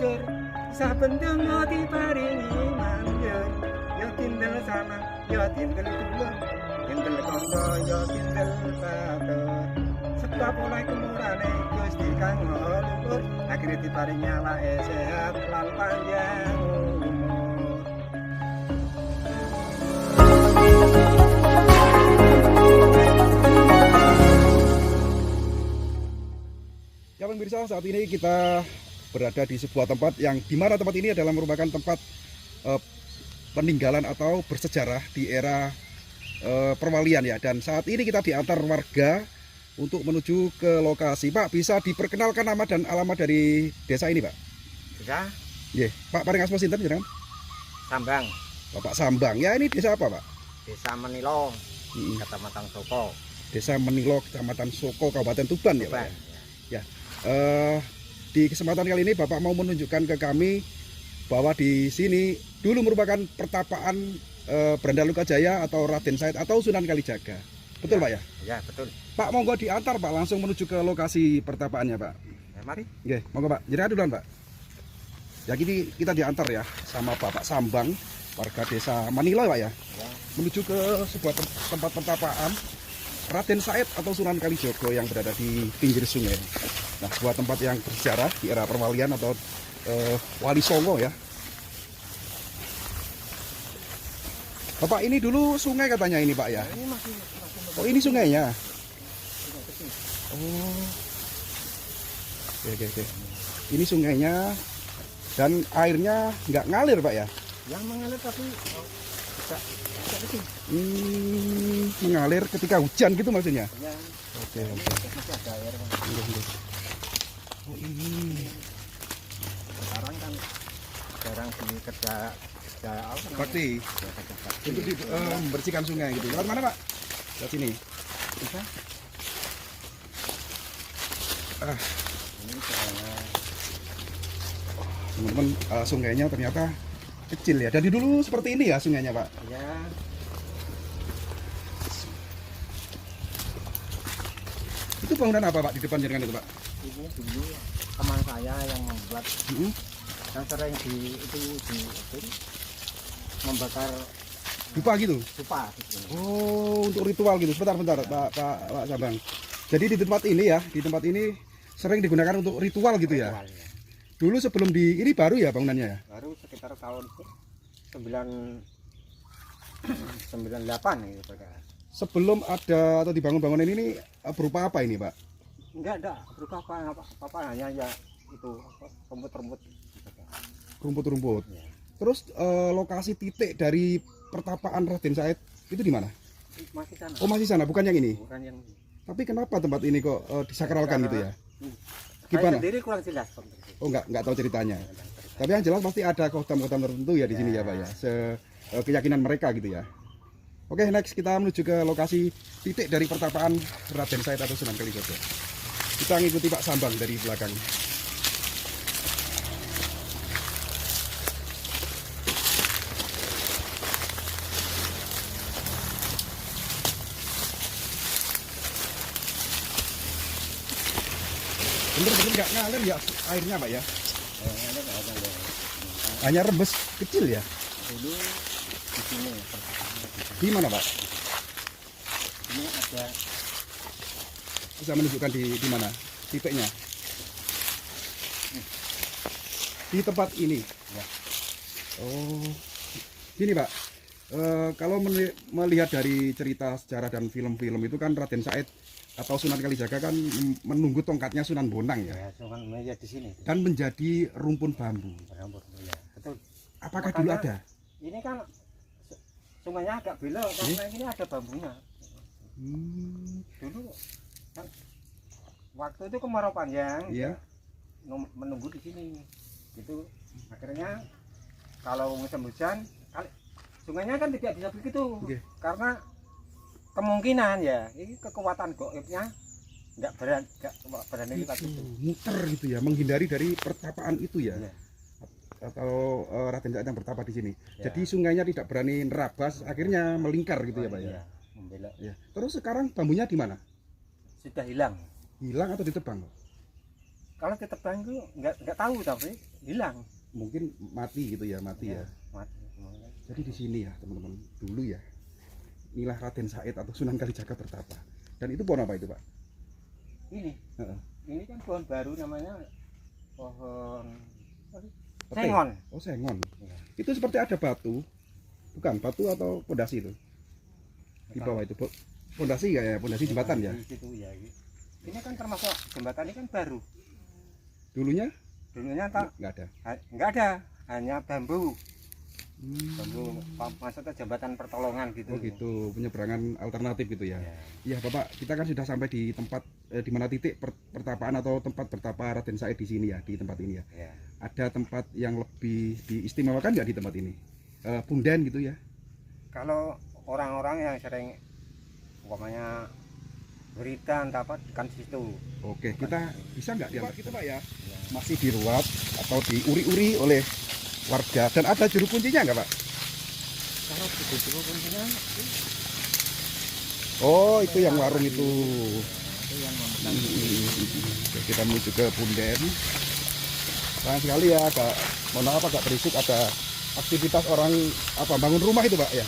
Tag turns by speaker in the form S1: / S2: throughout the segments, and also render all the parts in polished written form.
S1: jujur saben donga diparingi manjur ya tindel sana ya tindel dulur tindel kanggo ya tindel batur sebab oleh kemurane Gusti kang maha luhur akhire diparingi awake sehat lan panjang umur.
S2: Ya pemirsa, saat ini kita berada di sebuah tempat yang dimana tempat ini adalah merupakan tempat peninggalan atau bersejarah di era perwalian ya. Dan saat ini kita diantar warga untuk menuju ke lokasi. Pak, bisa diperkenalkan nama dan alamat dari desa ini, Pak?
S1: Bisa?
S2: Iya, Pak paring asma sinten jenengan?
S1: Sambang,
S2: Bapak Sambang. Ya, ini desa apa, Pak?
S1: Desa Menilo, Kecamatan Soko.
S2: Desa Menilo, Kecamatan Soko, Kabupaten Tuban ya, Pak? Ya. Di kesempatan kali ini Bapak mau menunjukkan ke kami bahwa di sini dulu merupakan pertapaan Branda Lukajaya atau Raden Said atau Sunan Kalijaga. Betul ya, Pak ya?
S1: Ya betul.
S2: Pak, monggo diantar Pak langsung menuju ke lokasi pertapaannya Pak.
S1: Ya, mari.
S2: Oke, monggo Pak. Jadi duluan Pak. Ya gini kita diantar ya sama Bapak Sambang warga desa Manilo Pak ya. Menuju ke sebuah tempat pertapaan Raden Said atau Sunan Kalijogo yang berada di pinggir sungai. Nah, sebuah tempat yang bersejarah di era perwalian atau Wali Songo ya. Bapak, ini dulu sungai katanya ini Pak ya?
S1: Ini masih
S2: Oh, ini sungainya? Oh, oke. Ini sungainya dan airnya nggak ngalir Pak ya?
S1: yang mengalir tapi bisa kecil.
S2: Mengalir ketika hujan gitu maksudnya?
S1: Ya,
S2: Oke.
S1: masih ada air.
S2: Oh, ini.
S1: Sekarang kan jarang dikerja apa namanya?
S2: Bakti untuk membersihkan sungai gitu. Lewat mana Pak? Lewat sini.
S1: Bisa. Ini soalnya
S2: Teman-teman, sungainya ternyata kecil ya. Dari dulu seperti ini ya sungainya Pak.
S1: ya
S2: Itu bangunan apa Pak di depan jenengan itu Pak?
S1: ini dulu teman saya yang membuat yang sering membakar
S2: Dupa gitu.
S1: dupa.
S2: Oh, untuk ritual gitu. Sebentar Pak Sambang. Jadi di tempat ini ya, di tempat ini sering digunakan untuk ritual gitu ya. Dulu sebelum ini baru ya bangunannya ya?
S1: Baru sekitar tahun 98 gitu kan.
S2: Sebelum ada atau dibangun bangunan ini berupa apa ini Pak?
S1: Enggak berupa apa hanya ya itu rumput-rumput.
S2: Rumput-rumput.
S1: Ya.
S2: Terus lokasi titik dari pertapaan Raden Said itu di mana?
S1: Masih sana.
S2: Oh, masih sana, bukan yang ini.
S1: Bukan yang
S2: Tapi kenapa tempat ini kok disakralkan gitu ya?
S1: Saya
S2: Gimana?
S1: sendiri kurang jelas Pak.
S2: Oh, nggak tahu ceritanya. Tapi yang jelas pasti ada kohtam-kohtam tertentu ya di sini ya Pak ya. Keyakinan mereka gitu ya. Oke, next kita menuju ke lokasi titik dari pertapaan Raden Said atau Sunan Kalijogo. Kita ngikuti Pak Sambang dari belakang. Bener-bener nggak ngalir ya airnya Pak ya? Hanya rembes kecil ya?
S1: Dulu di sini
S2: Di mana Pak?
S1: ini ada
S2: Bisa menunjukkan di mana titiknya? Di tempat ini.
S1: Ya.
S2: Oh, gini Pak. Kalau melihat dari cerita sejarah dan film-film itu kan Raden Said atau Sunan Kalijaga kan menunggu tongkatnya Sunan Bonang ya,
S1: cuman meja di sini.
S2: dan menjadi rumpun bambu.
S1: Berambut ya. Betul.
S2: Apakah
S1: Makanya
S2: dulu ada?
S1: Ini kan sungainya agak belok karena ini ada bambunya. Dulu kan waktu itu kemarau panjang,
S2: Iya.
S1: menunggu di sini. Gitu. Akhirnya kalau musim hujan, sungainya kan tidak bisa begitu.
S2: Oke.
S1: Karena kemungkinan ya, ini kekuatan goibnya nggak berani kita
S2: Itu,
S1: gitu.
S2: muter gitu ya, menghindari dari pertapaan itu ya.
S1: Iya.
S2: Atau Raden Said yang bertapa di sini.
S1: Ya.
S2: Jadi sungainya tidak berani nerabas, akhirnya melingkar gitu ya Pak ya.
S1: Iya, membelok.
S2: Ya. Terus sekarang bambunya di mana?
S1: Sudah hilang.
S2: Hilang atau ditebang?
S1: kalau ditebang itu nggak tahu tapi hilang.
S2: Mungkin mati gitu ya, mati ya.
S1: Mati.
S2: Jadi di sini ya teman-teman, dulu ya inilah Raden Said atau Sunan Kalijaga bertapa. Dan itu pohon apa itu Pak?
S1: Ini,
S2: Heeh.
S1: ini kan pohon baru namanya pohon
S2: Pete.
S1: sengon.
S2: Oh sengon.
S1: Ya.
S2: Itu seperti ada batu, bukan batu atau pondasi itu di bawah itu pondasi ya, pondasi jembatan ya.
S1: Di situ ya. Ini kan termasuk jembatan ini kan baru.
S2: Dulunya
S1: Dulunya tak
S2: nggak ada.
S1: nggak ada, hanya bambu. Bambu maksudnya jembatan pertolongan gitu.
S2: Oh gitu, penyeberangan alternatif gitu ya.
S1: Ya.
S2: Iya Bapak, kita kan sudah sampai di tempat di mana titik pertapaan atau tempat bertapa Raden Said di sini ya, di tempat ini ya.
S1: Ya.
S2: Ada tempat yang lebih diistimewakan nggak di tempat ini? Punden gitu ya.
S1: Kalau orang-orang yang sering umpamanya berita entah apa kan di situ.
S2: Oke, kita bisa nggak diambil kita Pak ya?
S1: Ya.
S2: Masih diruat atau diuri-uri oleh warga dan ada juru kuncinya nggak Pak?
S1: Kalau begitu kuncinya
S2: Oh itu yang warung itu.
S1: itu yang
S2: Oke, kita menuju ke Punden. Sayang sekali ya, agak mohon maaf agak berisik, ada aktivitas orang apa bangun rumah itu Pak ya.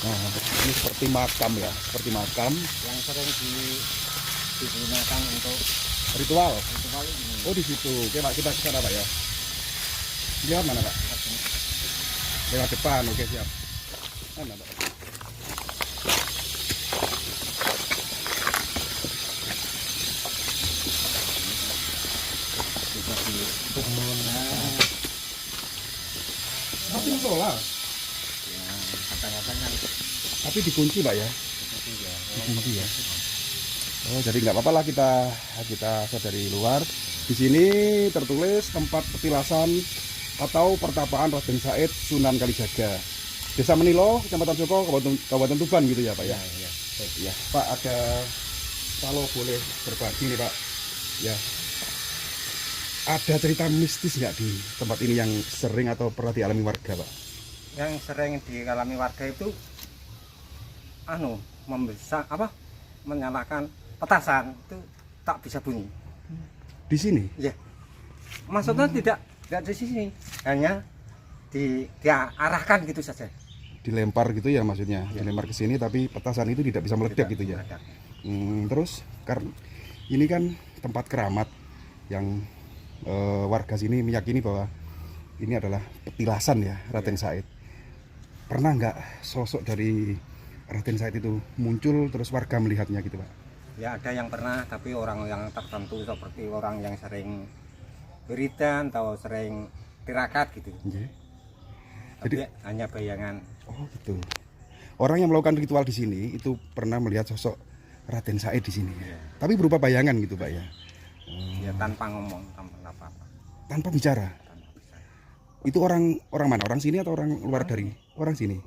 S2: Nah ini seperti makam ya, seperti makam
S1: yang sering digunakan untuk
S2: ritual.
S1: ritual ini.
S2: Oh di situ. Oke Pak, kita ke sana Pak ya. Lewat mana Pak? Lewat depan. Oke siap. Mana Pak?
S1: Bisa di kebun.
S2: Seperti musola.
S1: Ya, kadang-kadang kan
S2: Tapi dikunci Pak ya.
S1: seperti ya.
S2: Dikunci ya. Oh jadi nggak apa-apa lah kita dari luar. Di sini tertulis tempat petilasan atau pertapaan Raden Said Sunan Kalijaga, Desa Menilo, Kecamatan Joko, Kabupaten Tuban gitu ya Pak ya.
S1: Ya.
S2: Ya Pak, ada kalau boleh berbagi nih Pak ya, ada cerita mistis nggak di tempat ini yang sering atau pernah dialami warga Pak?
S1: Yang sering dialami warga itu membesar menyalakan petasan itu tak bisa bunyi.
S2: Di sini?
S1: Ya. Maksudnya tidak di sini, hanya diarahkan gitu saja.
S2: Dilempar gitu ya maksudnya, dilempar ke sini tapi petasan itu tidak bisa meledak gitu ya.
S1: Meledak.
S2: Terus karena ini kan tempat keramat yang warga sini meyakini bahwa ini adalah petilasan ya Raden Said. Pernah nggak sosok dari Raden Said itu muncul terus warga melihatnya gitu Pak?
S1: Ya ada yang pernah, tapi orang yang tertentu seperti orang yang sering berita atau sering tirakat gitu.
S2: Okay.
S1: Tapi
S2: Jadi
S1: hanya bayangan.
S2: oh gitu. Orang yang melakukan ritual di sini itu pernah melihat sosok Raden Said di sini.
S1: Ya.
S2: Tapi berupa bayangan gitu Pak ya.
S1: Ya tanpa ngomong, tanpa apa-apa.
S2: Tanpa bicara.
S1: Tanpa bisa.
S2: Itu orang mana? Orang sini atau orang luar dari? Orang sini.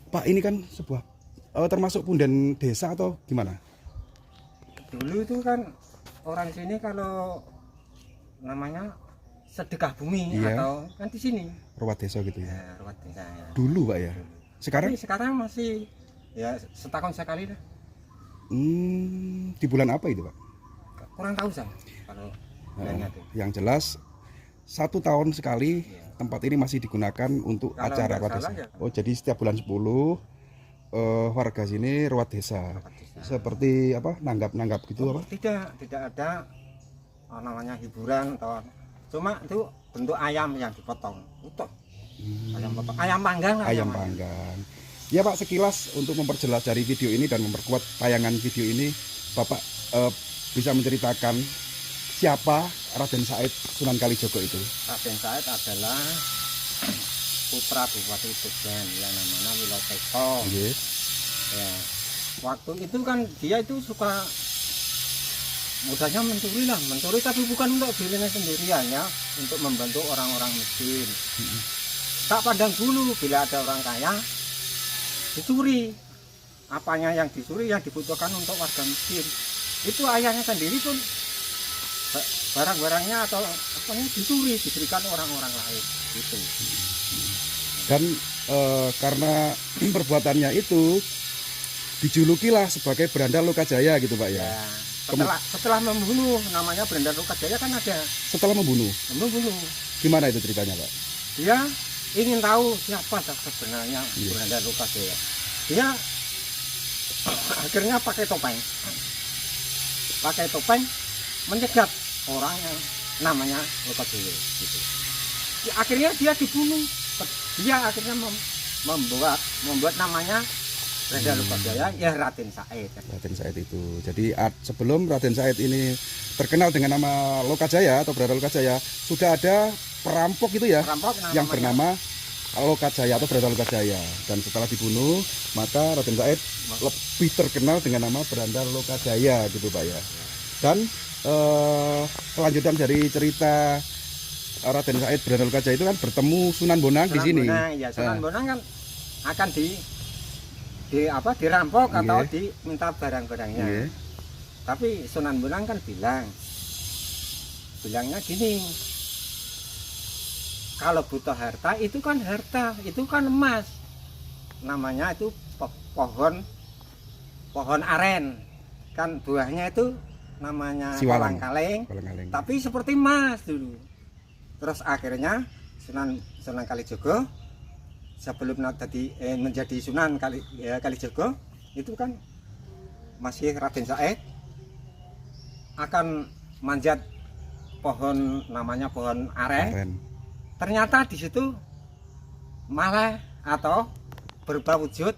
S2: Pak ini kan sebuah termasuk punden desa atau gimana?
S1: Dulu itu kan orang sini kalau namanya sedekah bumi
S2: Iya.
S1: atau kan di sini.
S2: Ruwat desa gitu ya.
S1: Ya, ruwet desa ya.
S2: Dulu Pak ya. Sekarang
S1: Tapi sekarang masih ya setahun sekali dah.
S2: di bulan apa itu Pak?
S1: Kurang tahu saya kalau bulannya itu.
S2: Yang jelas 1 tahun sekali tempat ini masih digunakan untuk
S1: Kalau
S2: acara
S1: nggak
S2: ruwat
S1: salah
S2: desa.
S1: ya.
S2: Oh jadi setiap bulan 10 warga sini ruwat desa.
S1: Ruwet desa.
S2: Seperti apa? Nanggap gitu apa?
S1: Tidak ada namanya hiburan atau cuma itu bentuk ayam yang dipotong. Utuh. Ayam potong. Ayam panggang. lah
S2: Ayam
S1: namanya.
S2: panggang. Ya Pak, sekilas untuk memperjelas dari video ini dan memperkuat tayangan video ini, Bapak bisa menceritakan siapa Raden Said Sunan Kalijogo itu?
S1: Raden Said adalah putra Bupati Tuban yang namanya Wiloteso.
S2: Nggih.
S1: Ya. Waktu itu kan dia itu suka mudahnya mencuri tapi bukan untuk dirinya sendiri, hanya untuk membantu orang-orang miskin. Tak pandang bulu, bila ada orang kaya dicuri, apanya yang dicuri yang dibutuhkan untuk warga miskin. Itu ayahnya sendiri pun barang-barangnya atau apanya dicuri diberikan orang-orang lain gitu.
S2: Dan karena perbuatannya itu dijulukilah sebagai Berandal Lokajaya gitu Pak ya.
S1: Ya, Setelah membunuh, namanya Brenda Lokajaya kan ada
S2: Setelah membunuh, gimana itu ceritanya Pak?
S1: Dia ingin tahu siapa sebenarnya
S2: Iya.
S1: Brenda Lokajaya. Dia akhirnya pakai topeng mencegat orang yang namanya Lokajaya gitu. Akhirnya dia dibunuh. Dia akhirnya membuat namanya Brenda Lokajaya ya Raden Said.
S2: Raden Said itu. Jadi sebelum Raden Said ini terkenal dengan nama Lokajaya atau Brenda Lokajaya, sudah ada perampok itu ya, yang bernama Lokajaya atau Brenda Lokajaya. Dan setelah dibunuh, maka Raden Said lebih terkenal dengan nama Brenda Lokajaya gitu Pak ya. Dan kelanjutan dari cerita Raden Said Brenda Lokajaya itu kan bertemu Sunan Bonang di sini.
S1: Ya, Sunan Bonang kan akan dirampok atau diminta barang-barangnya. Tapi Sunan Bonang kan bilangnya gini, kalau butuh harta itu kan emas, namanya itu pohon aren, kan buahnya itu namanya kolang kaling, tapi seperti emas dulu. Terus akhirnya Sunan Kalijogo sebelum menjadi Sunan Kalijogo itu kan masih Raden Said akan manjat pohon namanya pohon aren. Ternyata di situ malah atau berubah wujud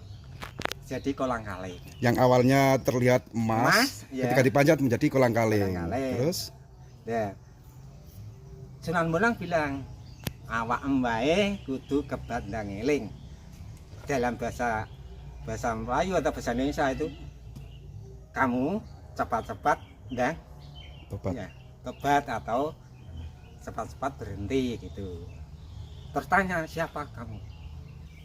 S1: jadi kolang kaling. Yang
S2: awalnya terlihat emas ketika dipanjat menjadi kolang kaling. Terus
S1: ya, Sunan Bonang bilang, awak embae kudu kebandang eling. Dalam bahasa Melayu atau bahasa Indonesia itu, kamu cepat-cepat dan tobat atau cepat-cepat berhenti gitu. Tertanya, siapa kamu?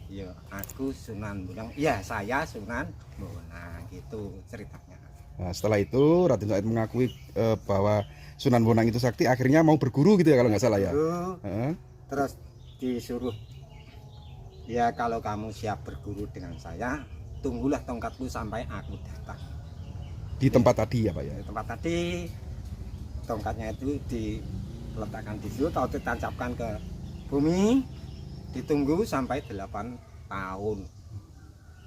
S1: Ya, aku Sunan Bonang. Ya, saya Sunan Bonang gitu ceritanya.
S2: Nah, setelah itu Raden Said mengakui bahwa Sunan Bonang itu sakti, akhirnya mau berguru gitu ya kalau nggak salah ya.
S1: Terus disuruh, ya kalau kamu siap berguru dengan saya, tunggulah tongkatku sampai aku datang.
S2: Di tempat tadi ya Pak ya?
S1: Di tempat tadi, tongkatnya itu diletakkan di situ atau ditancapkan ke bumi, ditunggu sampai 8 tahun.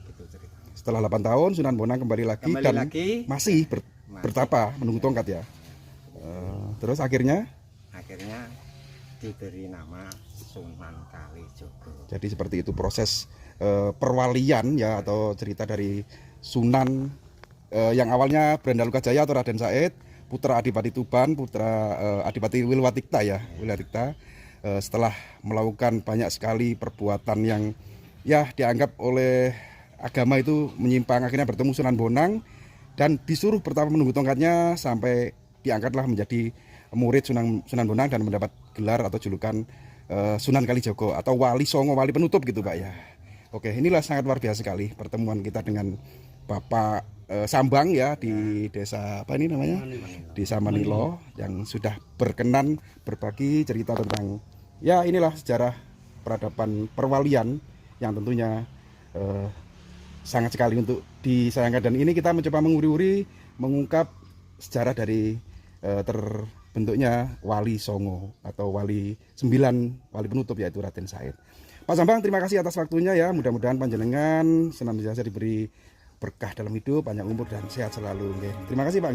S1: Gitu ceritanya.
S2: Setelah 8 tahun Sunan Bonang kembali lagi masih bertapa menunggu tongkat ya. Terus akhirnya
S1: diberi nama Sunan Kalijogo.
S2: Jadi seperti itu proses perwalian ya, atau cerita dari Sunan yang awalnya Brenda Lokajaya atau Raden Said, putra Adipati Tuban, putra Adipati Wilwatikta ya, setelah melakukan banyak sekali perbuatan yang ya dianggap oleh agama itu menyimpang, akhirnya bertemu Sunan Bonang dan disuruh pertama menunggu tongkatnya sampai diangkatlah menjadi murid Sunan Bonang dan mendapat gelar atau julukan Sunan Kalijogo atau Wali Songo, wali penutup gitu Pak ya. Oke, inilah sangat luar biasa sekali pertemuan kita dengan Bapak Sambang ya di desa apa ini namanya? Desa Manilo, yang sudah berkenan berbagi cerita tentang ya inilah sejarah peradaban perwalian yang tentunya sangat sekali untuk disayangkan. Dan ini kita mencoba menguri-uri mengungkap sejarah dari terbentuknya Wali Songo atau Wali 9, wali penutup yaitu Raden Said. Pak Sambang, terima kasih atas waktunya ya. Mudah-mudahan panjenengan senantiasa diberi berkah dalam hidup, panjang umur dan sehat selalu. Terima kasih Pak.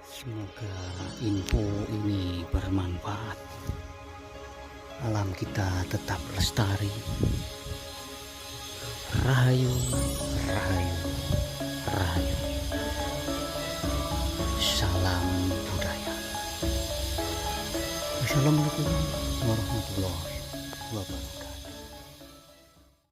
S3: Semoga info ini bermanfaat. Alam kita tetap lestari. Rahayu, rahayu, rahayu. Salam budaya. Wassalamualaikum warahmatullahi wabarakatuh.